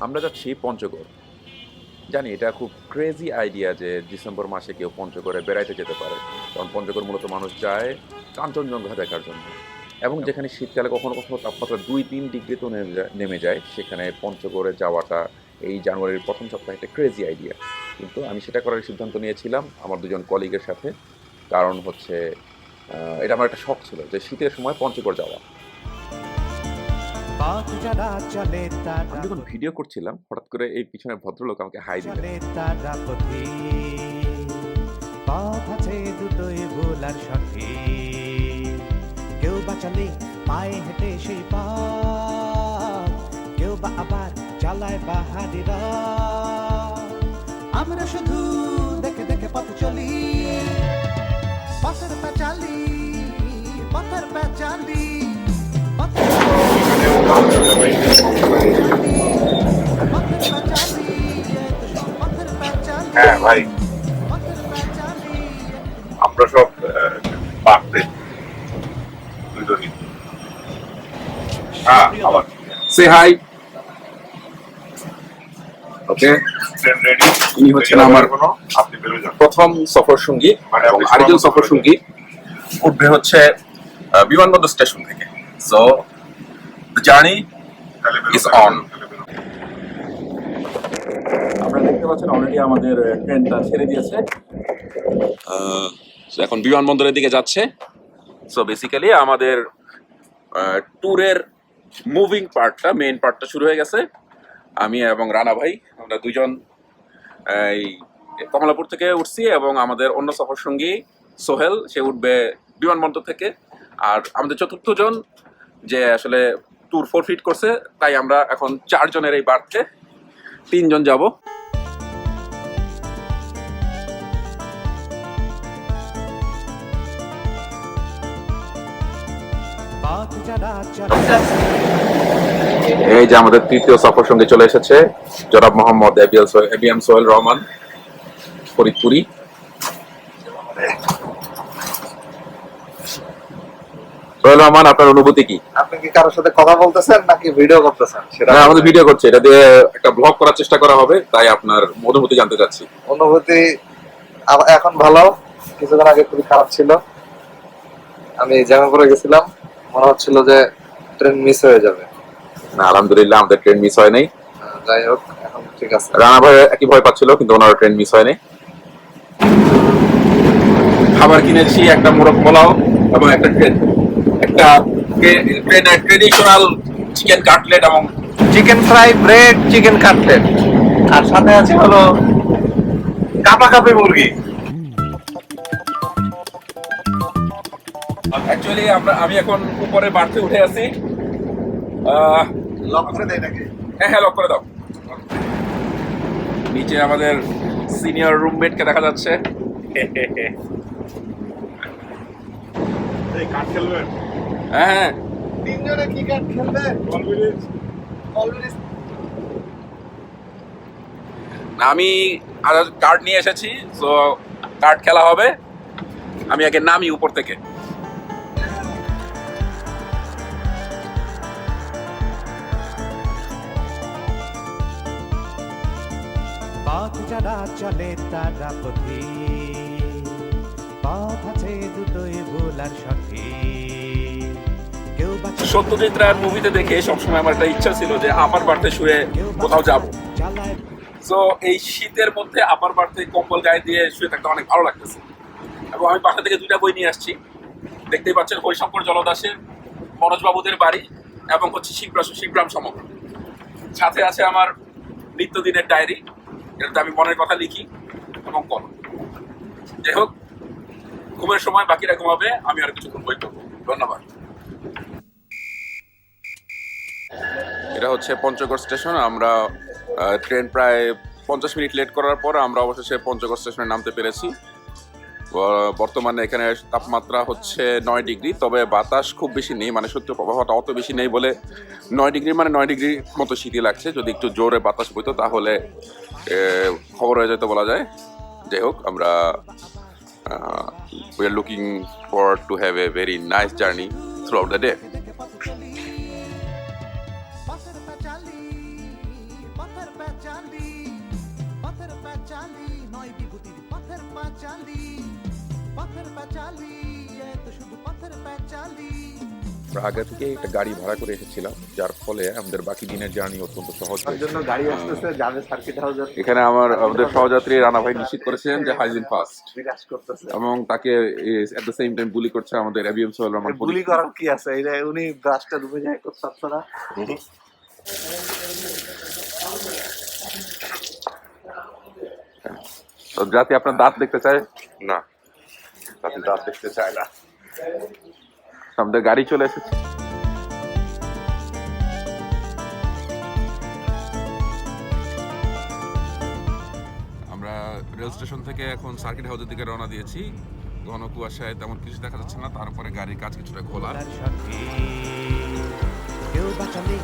আমরা যাচ্ছি পঞ্চগড়। জানি এটা খুব ক্রেজি আইডিয়া যে ডিসেম্বর মাসে কেউ পঞ্চগড়ে বেড়াইতে যেতে পারে। কারণ পঞ্চগড় মূলত মানুষ যায় কাঞ্চনজঙ্ঘা দেখার জন্য। এবং যেখানে শীতকালে কখনো কখনো তাপমাত্রা ২-৩ ডিগ্রিতেও নেমে যায় সেখানে পঞ্চগড়ে যাওয়াটা এই জানুয়ারির ১ম সপ্তাহে একটা ক্রেজি আইডিয়া। কিন্তু আমি সেটা করার সিদ্ধান্ত নিয়েছিলাম আমার ২ জন কলিগের সাথে। কারণ হচ্ছে এটা আমার একটা শখ ছিল যে শীতের সময় পঞ্চগড় যাওয়া। পথ যারা চলে আমি তারা যখন ভিডিও করছিলাম হঠাৎ করে এই পিছনের ভদ্রলোক আমাকে হাই দিলেন। চলে তারা পথে পথ আছে দুটোই ভুল আর সঠিক কেউ বা চলে পায়ে হেঁটে সেই পথ কেউ বা আবার চালায় বাহারিরা আমরা শুধু দেখে দেখে পথ চলি পথের পাঁচালি পথের পাঁচালি পথের হ্যাঁ ভাই, আমরা সব পারতে দুজনই। হ্যাঁ, আবার সে হাই। ওকে, ট্রেন রেডি। ইনি হচ্ছেন আমার আপনি বেরো যান। প্রথম সফর সঙ্গী এবং আরেকজন সফর সঙ্গী উঠবে হচ্ছে বিমানবন্দর স্টেশন থেকে। So the journey is on. আমরা দেখতে পাচ্ছেন অলরেডি আমাদের ট্রেনটা ছেড়ে দিয়েছে, এখন বিমানবন্দরের দিকে যাচ্ছে। সো বেসিক্যালি আমাদের ট্যুরের মুভিং পার্টটা, মেইন পার্টটা শুরু হয়ে গেছে। আমি এবং রানা ভাই আমরা দুজন এই কমলাপুর থেকে উঠছি এবং আমাদের অন্য সফর সঙ্গী সোহেল সে উঠবে বিমানবন্দর থেকে। আর আমাদের চতুর্থ জন যে আসলে ট্যুর ফরফিট করছে, তাই আমরা এখন 4 জনের এই বার্থে 3 জন যাব। পথ যারা চলে এই যে আমাদের তৃতীয় সফর সঙ্গে চলে এসেছে জনাব মোহাম্মদ এবিএম সোহেল রহমান ফরিদপুরি। সোহেল রহমান, আপনার অনুভূতি কি? আপনি কি কারোর সাথে কথা বলতেছেন নাকি ভিডিও করতেছেন সেটা না, আমাদের ভিডিও করছে, এটা দিয়ে একটা ব্লগ করার চেষ্টা করা হবে, তাই আপনার অনুভূতি জানতে চাচ্ছি। অনুভূতি এখন ভালো, কিছুদিন আগে খুবই খারাপ ছিল। আমি জ্যামে পড়ে গেছিলাম, মনে হচ্ছিল যে ট্রেন মিস হয়ে যাবে। না, আলহামদুলিল্লাহ আমাদের ট্রেন মিস হয় নাই। যাই হোক, এখন ঠিক আছে। রানা ভাই একই ভয় পাচ্ছিল, কিন্তু ওনার ট্রেন মিস হয়নি। খাবার কিনেছি একটা মোরগ পোলাও এবং একটা ট্রেডিশনাল চিকেন কাটলেট এবং chicken fry, bread, chicken cutlet, আর সাথে আছে হলো কাপা কাপি মুরগি। অ্যাকচুয়ালি আমি এখন উপরে বার্থে উঠে আছি। লক করে দেয় নাকি? হ্যাঁ, লক করে দাও। নিচে আমাদের সিনিয়র রুমমেটকে দেখা যাচ্ছে। এই কাঠ খেলবেন? হ্যাঁ, তিনজনে কি কাট খেলবে? অলরেডি আমি কার্ড নিয়ে এসেছি, তো কার্ড খেলা হবে। আমি আগে নামি উপর থেকে। পথ যারা চলে তারা পথে পথ আছে দুটোই ভুল আর সঠিক কেউ বা সত্যজিৎ রায়ের মুভিতে দেখে সবসময় আমার একটা ইচ্ছা ছিল যে আপার বার্থে শুয়ে কোথাও যাব। চালায় সো এই শীতের মধ্যে আপার বার্থে কম্বল গায়ে দিয়ে শুয়ে থাকতে অনেক ভালো লাগতেছে। এবং আমি বাসা থেকে 2টা বই নিয়ে আসছি। দেখতেই পাচ্ছেন, হরিশঙ্কর জলদাসের মনোজবাবুদের বাড়ি এবং হচ্ছে শিবগ্রাম সমগ্র। সাথে আছে আমার নিত্যদিনের ডায়েরি, এটাতে আমি মনের কথা লিখি এবং কলম। যাই হোক, ঘুমের সময় বাকিরা ঘুমাবে, আমি আর কিছুক্ষণ বই পড়বো। ধন্যবাদ। এটা হচ্ছে পঞ্চগড় স্টেশন। আমরা ট্রেন প্রায় 50 মিনিট লেট করার পর আমরা অবশেষে পঞ্চগড় স্টেশনে নামতে পেরেছি। বর্তমানে এখানে তাপমাত্রা হচ্ছে 9 ডিগ্রি, তবে বাতাস খুব বেশি নেই, মানে সত্যি প্রবাহটা অত বেশি নেই বলে 9 ডিগ্রি মানে 9 ডিগ্রি মতো শীতই লাগছে। যদি একটু জোরে বাতাস বইতো তাহলে খবর হয়ে যেত বলা যায়। যাই হোক, আমরা we are looking forward to have a very nice journey throughout the day. Pather Panchali পথের আমরা আগে থেকে একটা গাড়ি ভাড়া করে এসেছিলাম, যার ফলে আমাদের বাকি দিনের জার্নি অত্যন্ত সহজ তার হয়েছে। জন্য গাড়ি আসতেছে যাবে সার্কিট হাউসের এখানে আমাদের সহযাত্রী রানা ভাই নিশ্চিত করেছেন যে হাইজিন ফার্স্ট, বিকাশ করতেছে। এবং তাকে এট দ্য সেম টাইম বুলি করছে আমাদের এবিএম সোহেল রহমান। গুলি করার কি আছে, এটা উনি ব্রাশটা ডুবে যায় করতে আপনারা। তো জাতি আপনার দাঁত দেখতে চায় না, তাতে দাঁত দেখতে চায় না। আমাদের গাড়ি চলে এসেছে। আমরা রেল স্টেশন থেকে এখন সার্কিট হাউসের দিকে রওনা দিয়েছি। ঘন কুয়াশায় তেমন কিছু দেখা যাচ্ছে না, তারপরে গাড়ির কাজ কিছুটা খোলা। কেউ বাঁচালে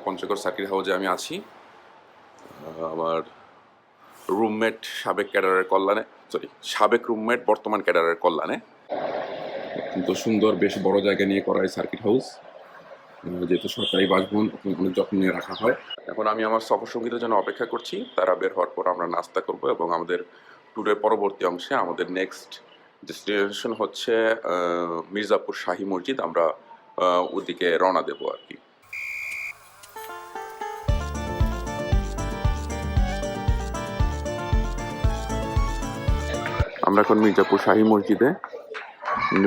পঞ্চগড় সার্কিট হাউসে আমি আছি আমার রুমমেট সাবেক ক্যাডারের কল্যাণে, সাবেক রুমমেট বর্তমান ক্যাডারের কল্যাণে। কিন্তু সুন্দর, বেশ বড় জায়গা নিয়ে করা এই সার্কিট হাউস, যেহেতু সরকারি বাসভবন, অনেক যত্ন নিয়ে রাখা হয়। এখন আমি আমার সফর সঙ্গীদের জন্য অপেক্ষা করছি, তারা বের হওয়ার পর আমরা নাস্তা করব এবং আমাদের ট্যুরের পরবর্তী অংশে আমাদের নেক্সট ডেস্টিনেশন হচ্ছে মির্জাপুর শাহী মসজিদ। আমরা ওদিকে রওনা দেবো আর কি। আমরা এখন মির্জাপুর শাহী মসজিদে।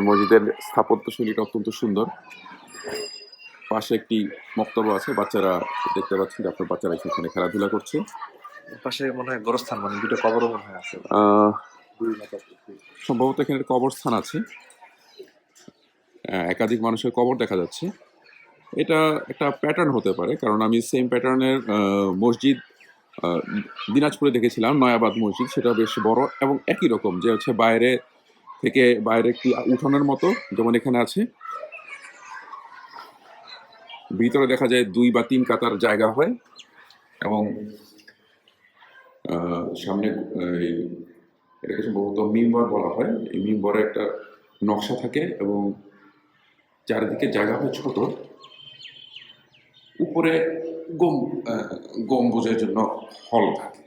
মসজিদের স্থাপত্যশৈলীটা অত্যন্ত সুন্দর। পাশে একটি মক্তব্য আছে, বাচ্চারা দেখতে পাচ্ছেন যে আপনার বাচ্চারা সেখানে খেলাধুলা করছে। পাশে মনে হয় গোরস্থান, মানে দুটো কবরও মনে হয় আছে। সম্ভবত এখানে কবরস্থান আছে, একাধিক মানুষের কবর দেখা যাচ্ছে। এটা একটা প্যাটার্ন হতে পারে, কারণ আমি সেম প্যাটার্নের মসজিদ দিনাজপুরে দেখেছিলাম, নয়াবাদ মসজিদ। সেটা বেশ বড় এবং একই রকম, যে হচ্ছে বাইরে থেকে বাইরে একটি উঠানের মতো যেমন এখানে আছে, ভিতরে দেখা যায় 2 বা 3 কাতার জায়গা হয় এবং সামনে এটাকে সম্ভবত মিম্বর বলা হয়। এই মিম্বরে একটা নকশা থাকে এবং চারিদিকে জায়গা হয় ছোট, উপরে গম্বুজের জন্য হল থাকে।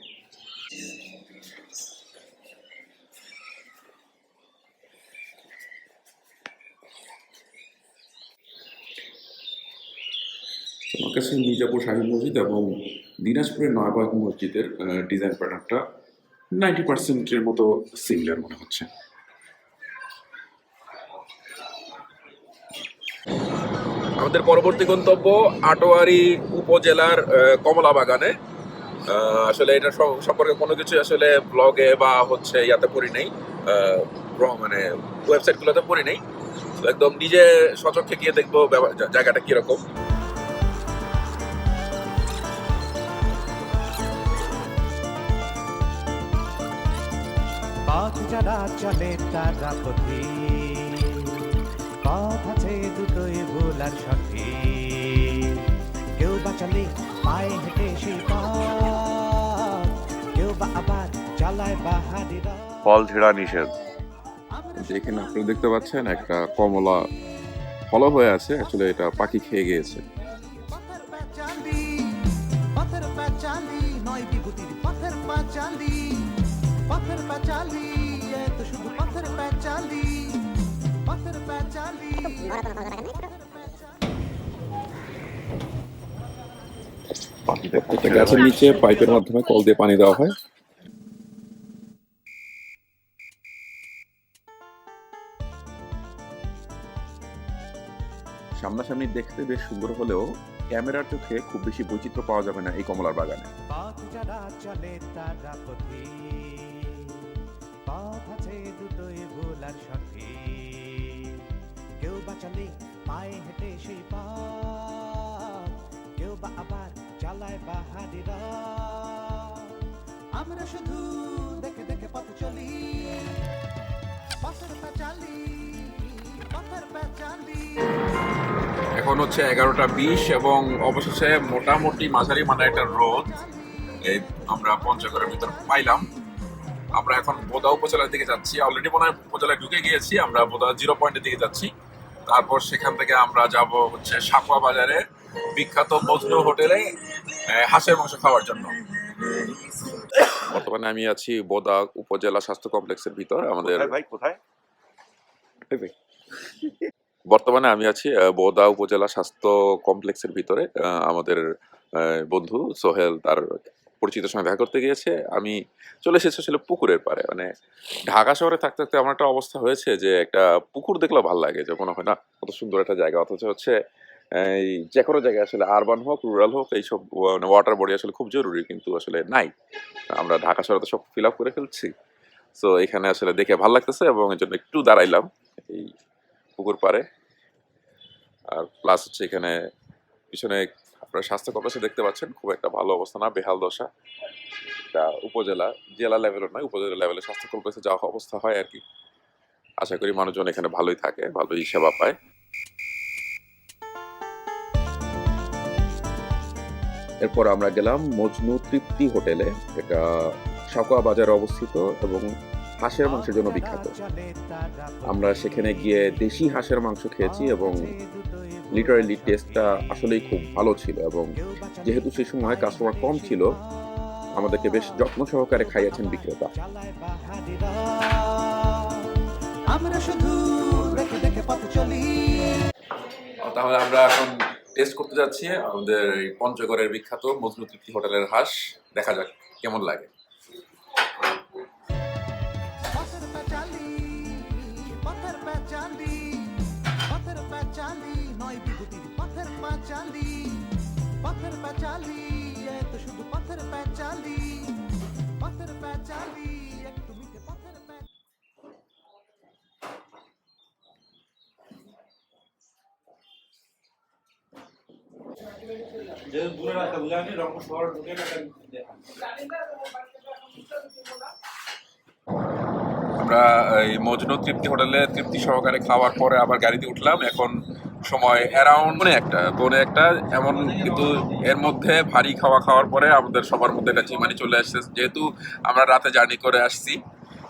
আমার কাছে মির্জাপুর শাহী মসজিদ এবং দিনাজপুরের নয়াবাগ মসজিদের ডিজাইন প্যাটার্নটা 90%-এর মতো সিমিলার মনে হচ্ছে। আমাদের পরবর্তী গন্তব্য আটোয়ারি উপজেলার কমলা বাগানে। আসলে এটা সম্পর্কে কোনো কিছু আসলে ব্লগে বা হচ্ছে ইয়াতে পড়ি নেই, মানে ওয়েবসাইটগুলোতে পড়ি নেই। একদম নিজে সচক্ষে গিয়ে দেখবো জায়গাটা কিরকম। পথ যারা চলে তারা পথে, পথ আছে দুটোই ভোলার সাথে। কেউ বা চলে পায়ে হেঁটে সেই পথ, কেউ বা আবার চালায় বাহারিরা। ফল ছেঁড়া নিষেধ। যেখানে আপনারা দেখতে পাচ্ছেন একটা কমলা ফল হয়ে আছে, আসলে এটা পাখি খেয়ে গিয়েছে। পথের পাঁচালি নয় বিভূতির পথের পাঁচালি, পথের পাঁচালি এত শুধু পথের পাঁচালি, পথের পাঁচালি। প্রত্যেকটা গাছের নিচে পাইপের মাধ্যমে কল দিয়ে পানি দেওয়া হয়। সামনাসামনি দেখতে বেশ সুন্দর হলেও ক্যামেরার চোখে খুব বেশি বৈচিত্র্য পাওয়া যাবে না এই কমলার বাগানে। পথ যারা চলে তারা পথে, পথ আছে দুটোই ভোলার সাথে। কেউ বা চলে পায়ে হেঁটে সেই পথ, কেউ বা আবার চালায় বাহারিরা। আমরা শুধু দেখে দেখে পথ চলি, পথের পাঁচালি, পথের পাঁচালি। এখন হচ্ছে 11টা 20 এবং অবশেষে মোটামুটি মাঝারি মানে একটা রোদ এই আমরা পঞ্চগড়ের ভিতর পাইলাম। আমরা এখন বোদা উপজেলার দিকে যাচ্ছি। অলরেডি মনে হয় উপজেলায় ঢুকে গিয়েছি। আমরা বোদা 0 পয়েন্টের দিকে যাচ্ছি। তারপর সেখান থেকে আমরা যাব হচ্ছে সাকুয়া বাজারে বিখ্যাত মজনু হোটেলে হাঁসের মাংস খাওয়ার জন্য। বর্তমানে আমি আছি বোদা উপজেলা স্বাস্থ্য কমপ্লেক্সের ভিতর আমাদের ভাই কোথায়? বর্তমানে আমি আছি বোদা উপজেলা স্বাস্থ্য কমপ্লেক্সের ভিতরে আমাদের বন্ধু সোহেল তার পরিচিত সঙ্গে দেখা করতে গিয়েছে। আমি চলে এসেছি আসলে পুকুরের পাড়ে। মানে ঢাকা শহরে থাকতে থাকতে আমার একটা অবস্থা হয়েছে যে একটা পুকুর দেখলেও ভালো লাগে, যে মনে হয় না কত সুন্দর একটা জায়গা, অথচ হচ্ছে এই যে কোনো জায়গায় আসলে আরবান হোক রুরাল হোক এইসব মানে ওয়াটার বডি আসলে খুব জরুরি, কিন্তু আসলে নাই। আমরা ঢাকা শহরে তো সব ফিল আপ করে ফেলছি। সো এখানে আসলে দেখে ভালো লাগতেছে এবং এর জন্য একটু দাঁড়াইলাম এই পুকুর পাড়ে। আর প্লাস হচ্ছে এখানে পিছনে আপনারা স্বাস্থ্য কমপ্লেক্সে দেখতে পাচ্ছেন, খুব একটা ভালো অবস্থা না, বেহাল দশা। এটা উপজেলা, জেলা লেভেলের নয়, উপজেলা লেভেলে স্বাস্থ্য কমপ্লেক্সে যাওয়া অবস্থা হয় আর কি। আশা করি মানুষজন এখানে ভালোই থাকে, ভালোই সেবা পায়। এরপর আমরা গেলাম মজনু তৃপ্তি হোটেলে, এটা সাকোয়া বাজারে অবস্থিত এবং হাঁসের মাংসের জন্য বিখ্যাত। আমরা সেখানে গিয়ে দেশি হাঁসের মাংস খেয়েছি এবং লিটারালি টেস্টটা আসলেই খুব ভালো ছিল, এবং যেহেতু সেই সময় কাস্টমার কম ছিল আমাদেরকে বেশ যত্ন সহকারে খাইয়েছেন বিক্রেতা। তাহলে আমরা এখন টেস্ট করতে যাচ্ছি আমাদের এই পঞ্চগড়ের বিখ্যাত মজনু তৃপ্তি হোটেলের হাঁস। দেখা যাক কেমন লাগে। আমরা এই মজনু তৃপ্তি হোটেলে তৃপ্তি সহকারে খাওয়ার পরে আবার গাড়িতে উঠলাম। এখন সময় অ্যারাউন্ড পৌনে একটা এমন, কিন্তু এর মধ্যে ভারী খাওয়ার পরে আমাদের সবার মধ্যে একটা ঝিমানি চলে আসছে, যেহেতু আমরা রাতে জার্নি করে আসছি।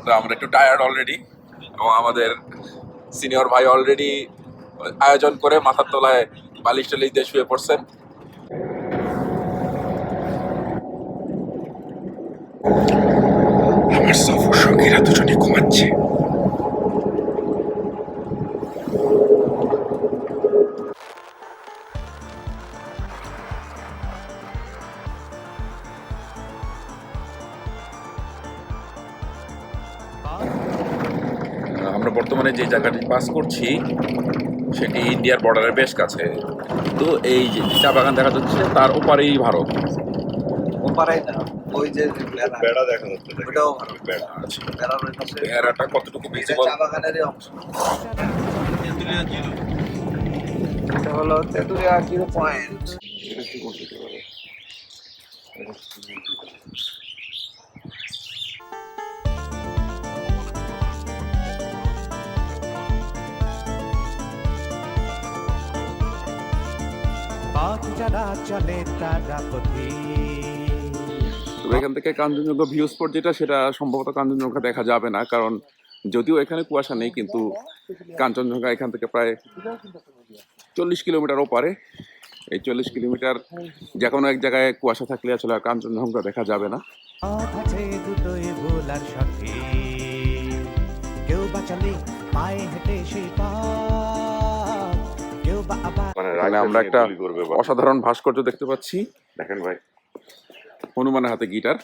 তো আমরা একটু টায়ার্ড অলরেডি, এবং আমাদের সিনিয়র ভাই অলরেডি আয়োজন করে মাথার তলায় বালিশ টালিশ দিয়ে শুয়ে পড়ছেন। আমার সফর সঙ্গীরা দুজনে ঘুমাচ্ছে। আমরা বর্তমানে যে জায়গাটি পাস করছি সেটি ইন্ডিয়ার বর্ডারের বেশ কাছে। তো এই যে চা বাগান দেখা যাচ্ছে তার ওপারেই ভারত। ওপারে না, ওই যে বেড়া দেখা যাচ্ছে, ওটাও ভালো। বেড়া। আচ্ছা, বেড়ার ওই পাশে এরাটা কতটুকু এটা ভিজিবল? চা বাগানেরই অংশ। এটা হলো তেঁতুলিয়া জিরো পয়েন্ট। পথ যারা চলে তারা পথে। তবে এখান থেকে কাঞ্চনজঙ্ঘা ভিউ স্পট যেটা, সেটা সম্ভবত কাঞ্চনজঙ্ঘা দেখা যাবে না, কারণ যদিও এখানে কুয়াশা নেই, কিন্তু কাঞ্চনজঙ্ঘা এখান থেকে প্রায় 40 কিলোমিটার ওপারে। এই 40 কিলোমিটার যে কোনো এক জায়গায় কুয়াশা থাকলে আসলে আর কাঞ্চনজঙ্ঘা দেখা যাবে না। পথ আছে দুটোই ভোলার সাথে, কেউ বা চলে পায়ে হেঁটে সেই পথ, কেউ বা আবার মানে এখানে আমরা একটা গুলি করবে বা- অসাধারণ ভাস্কর্য দেখতে পাচ্ছি, দেখেন ভাই, হনুমানের হাতে গিটার।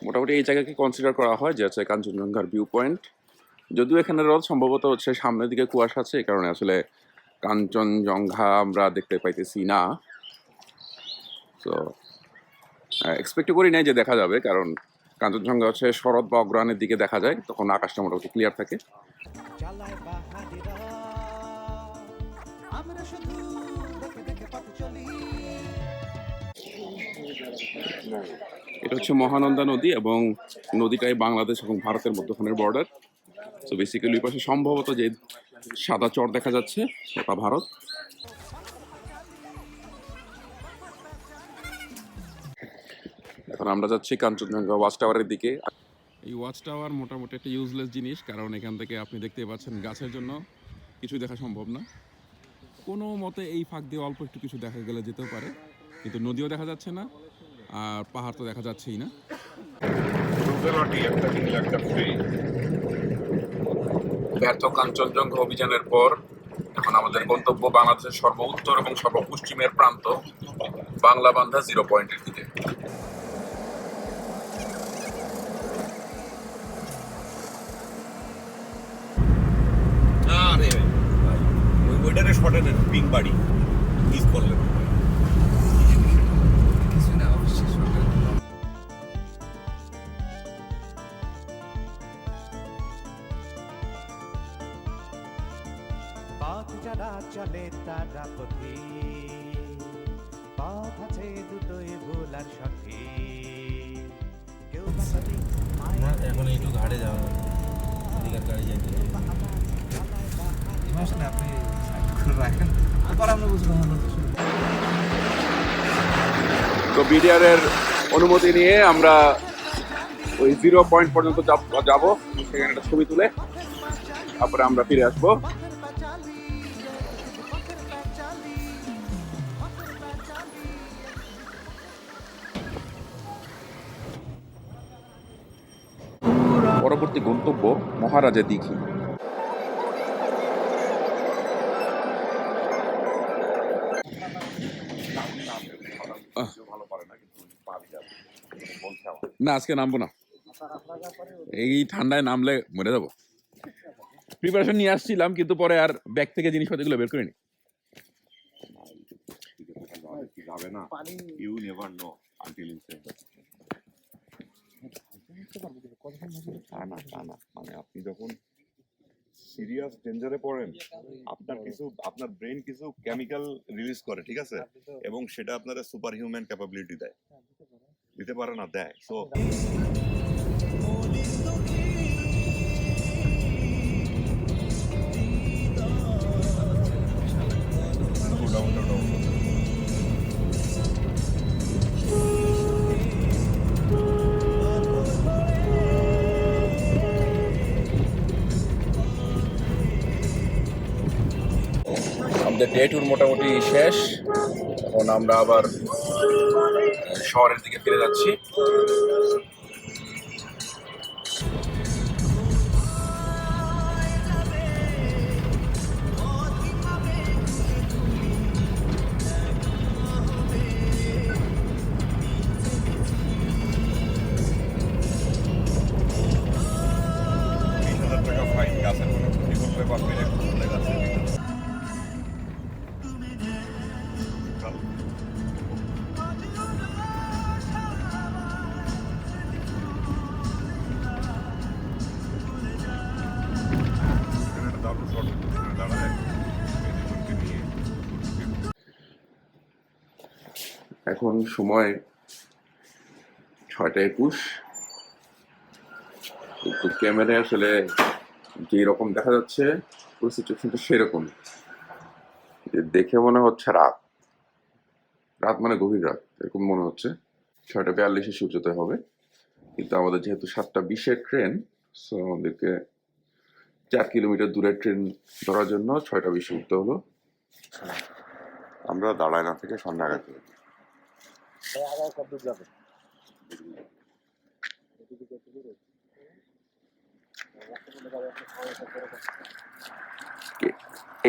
মোটামুটি এই জায়গাকে কনসিডার করা হয় যে হচ্ছে কাঞ্চনজঙ্ঘার ভিউ পয়েন্ট। যদিও এখানে রোদ সম্ভবত হচ্ছে সামনের দিকে কুয়াশা আছে, এই কারণে আসলে কাঞ্চনজঙ্ঘা আমরা দেখতে পাইতেছি না। তো এক্সপেক্ট করি নাই যে দেখা যাবে, কারণ কাঞ্চনজঙ্ঘা হচ্ছে শরৎ বা অগ্রহায়ণের দিকে দেখা যায়, তখন আকাশটা মোটামুটি ক্লিয়ার থাকে। চালায় বাহারিরা, আমরা শুধু দেখে দেখে পথ চলি। এটা হচ্ছে মহানন্দা নদী এবং নদীটাই বাংলাদেশ এবং ভারতের মধ্যখানের বর্ডার। তো বেসিক্যালি ওই পাশে সম্ভবত যে সাদা চর দেখা যাচ্ছে ওটা ভারত। এখন আমরা যাচ্ছি কাঞ্চনজঙ্ঘা ওয়াচ টাওয়ারের দিকে। এই ওয়াচ টাওয়ার মোটামুটি একটা ইউজলেস জিনিস, কারণ এখান থেকে আপনি দেখতে পাচ্ছেন গাছের জন্য কিছু দেখা সম্ভব না। কোনো মতে এই ফাঁক দিয়ে অল্প একটু কিছু দেখা গেলে যেতেও পারে, কিন্তু নদীও দেখা যাচ্ছে না আর পাহাড় তো দেখা যাচ্ছেই না। ব্যর্থ কাঞ্চনজঙ্ঘা অভিযানের পর এখন আমাদের গন্তব্য বাংলাদেশের সর্ব উত্তর এবং সর্ব পশ্চিমের প্রান্ত বাংলা বান্ধা 0 পয়েন্টের দিকে। আরে ভাই ওইটারে শর্টে নেন, পিং বাড়ি মিস করলেন। পথ যারা চলে তারা পথে, পথ আছে দুটোই ভুল আর সঠিক। কেউ বা চলে এখন একটু ঘাটে যাওয়া এদিকের গাড়ি যাইতে সমস্যা না, আপনি রাখেন পরে আমরা বুঝবো। তো বিডিআর অনুমতি নিয়ে আমরা ওই 0 পয়েন্ট পর্যন্ত যাব, সেখানে একটা ছবি তুলে তারপরে আমরা ফিরে আসবো। পরবর্তী গন্তব্য মহারাজা দিঘি। না আজকে নামবো না, এই ঠান্ডায় নামলে মরে যাবো। প্রিপারেশন নিয়ে আসছিলাম কিন্তু পরে আর ব্যাগ থেকে জিনিসপত্রগুলো বের করিনি। যাবে না, you never know until you say. মানে আপনি যখন সিরিয়াস ডেঞ্জারে পড়েন, আপনার ব্রেন কিছু কেমিক্যাল রিলিজ করে, ঠিক আছে, এবং সেটা আপনারা সুপার হিউম্যান ক্যাপাবিলিটি দেয়, দিতে পারে না, দেয়। সো আমাদের ডে ট্যুর মোটামুটি শেষ। এখন আমরা আবার শহরের দিকে ফিরে যাচ্ছি। টাকা ফাইন, গাছের কোনো ক্ষতি করলে বা পেরে করলে গাছে এখন সময় 6:21। কিন্তু ক্যামেরায় আসলে যে রকম দেখা যাচ্ছে পুরো সিচুয়েশনটা সেরকম, দেখে মনে হচ্ছে রাত রাত মানে গভীর রাত এরকম মনে হচ্ছে। 6:42 সূর্যোদয় হবে, কিন্তু আমাদের যেহেতু 7:20 ট্রেন, সো আমাদেরকে 4 কিলোমিটার দূরের ট্রেন ধরার জন্য 6:20 উঠতে হলো। আমরা দাঁড়ায় না থেকে সন্ধ্যা গেছে।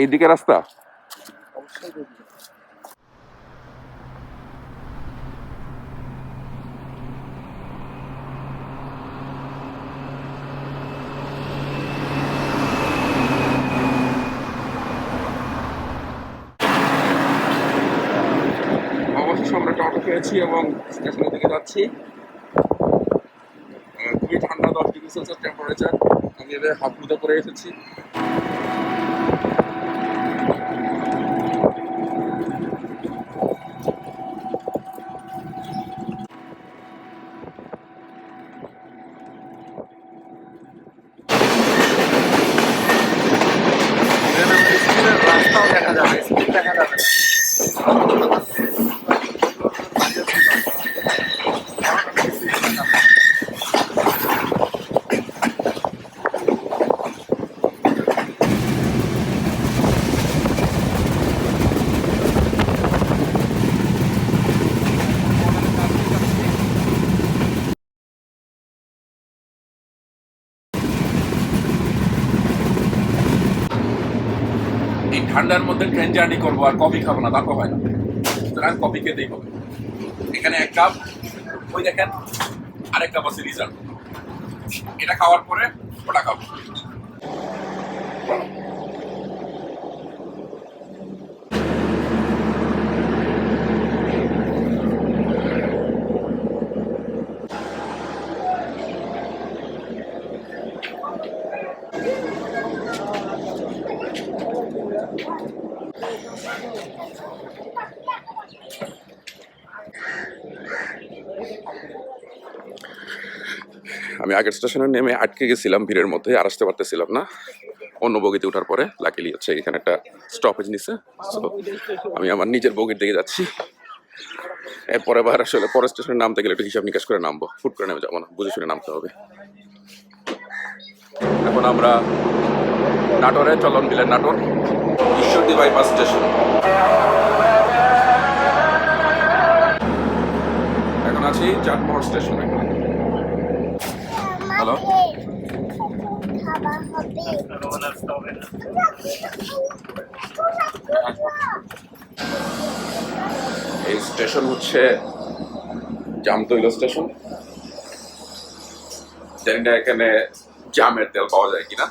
এইদিকে রাস্তা অবশেষে আমরা টোটো খেয়েছি এবং স্টেশনের দিকে যাচ্ছি। খুবই ঠান্ডা, 10 ডিগ্রি সেলসিয়াস টেম্পারেচার। আমি এবার হাত মুঠো করে এসেছি। রাস্তাও দেখা যাবে, স্পিড দেখা যাবে না। এই ঠান্ডার মধ্যে ট্রেন জার্নি করবো আর কফি খাবো না, তা তো হয় না। সুতরাং কফি খেতেই হবে। এখানে এক কাপ, ওই দেখেন আরেক কাপ আছে রিজার্ভ। এটা খাওয়ার পরে ওটা খাবো। আমি আগের স্টেশনে নেমে আটকে গেছিলাম ভিড়ের মধ্যে, আর আসতে পারতেছিলাম না। অন্য বগিতে ওঠার পরে লাকিলি হচ্ছে এখানে একটা স্টপেজ নিছে, সো আমি আমার নিজের বগির দিকে যাচ্ছি। এরপরে আবার আসলে পরের স্টেশনে নামতে গেলে একটু হিসাব নিকাশ করে নামবো, ফুট করে নেমে যাবো না, বুঝে শুনে নামতে হবে। এখন আমরা নাটোরে, চলন বিলের নাটোর ঈশ্বরদী বাইপাস স্টেশন। এখন আছি চাটমোহর স্টেশনে। হ্যালো, এই স্টেশন হচ্ছে জামতৈল স্টেশন। জানি না এখানে জামের তেল পাওয়া যায় কিনা।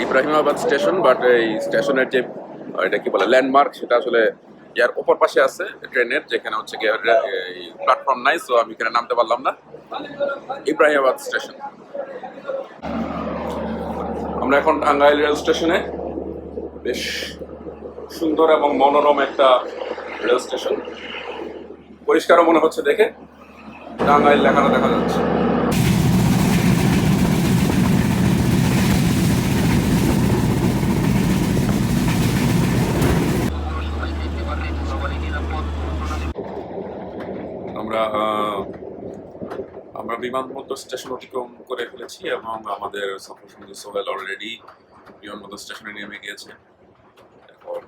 ইব্রাহিমাবাদ স্টেশন, বাট এই স্টেশনের যে এটা কি বলে ল্যান্ডমার্ক, সেটা আসলে ইয়ার ওপর পাশে আছে ট্রেনের, যেখানে হচ্ছে গিয়ে প্ল্যাটফর্ম নাই, সো আমি এখানে নামতে পারলাম না। ইব্রাহিমাবাদ স্টেশন। আমরা এখন টাঙ্গাইল রেল স্টেশনে। বেশ সুন্দর এবং মনোরম একটা রেল স্টেশন, পরিষ্কারও মনে হচ্ছে দেখে, টাঙ্গাইল লেখাটা দেখা যাচ্ছে। আমরা বিমানবন্দর স্টেশন অতিক্রম করে ফেলেছি এবং আমাদের সফর সঙ্গী সোহেল অলরেডি বিমানবন্দর স্টেশনে নেমে গিয়েছে। এখন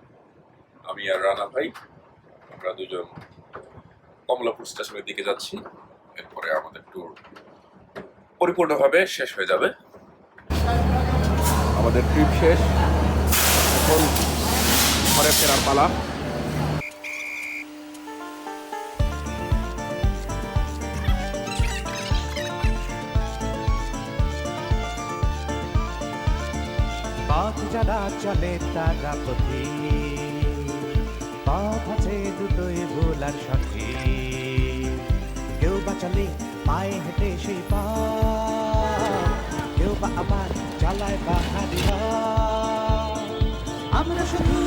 আমি আর রানা ভাই আমরা দুজন কমলাপুর স্টেশনের দিকে যাচ্ছি। এরপরে আমাদের ট্যুর পরিপূর্ণভাবে শেষ হয়ে যাবে। আমাদের ট্রিপ শেষ, এখন ঘরে ফেরার পালা। পথ যারা চলে তারা পথে, পথ আছে দুটোই ভোলার সাথে। কেউ বা চলে পায়ে হেঁটে সেই পথ, কেউ বা আবার চালায় পাহাড়ি রথ। আমরা শুধু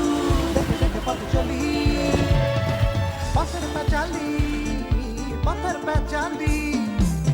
দেখে দেখে পথ চলি, পথের পাঁচালি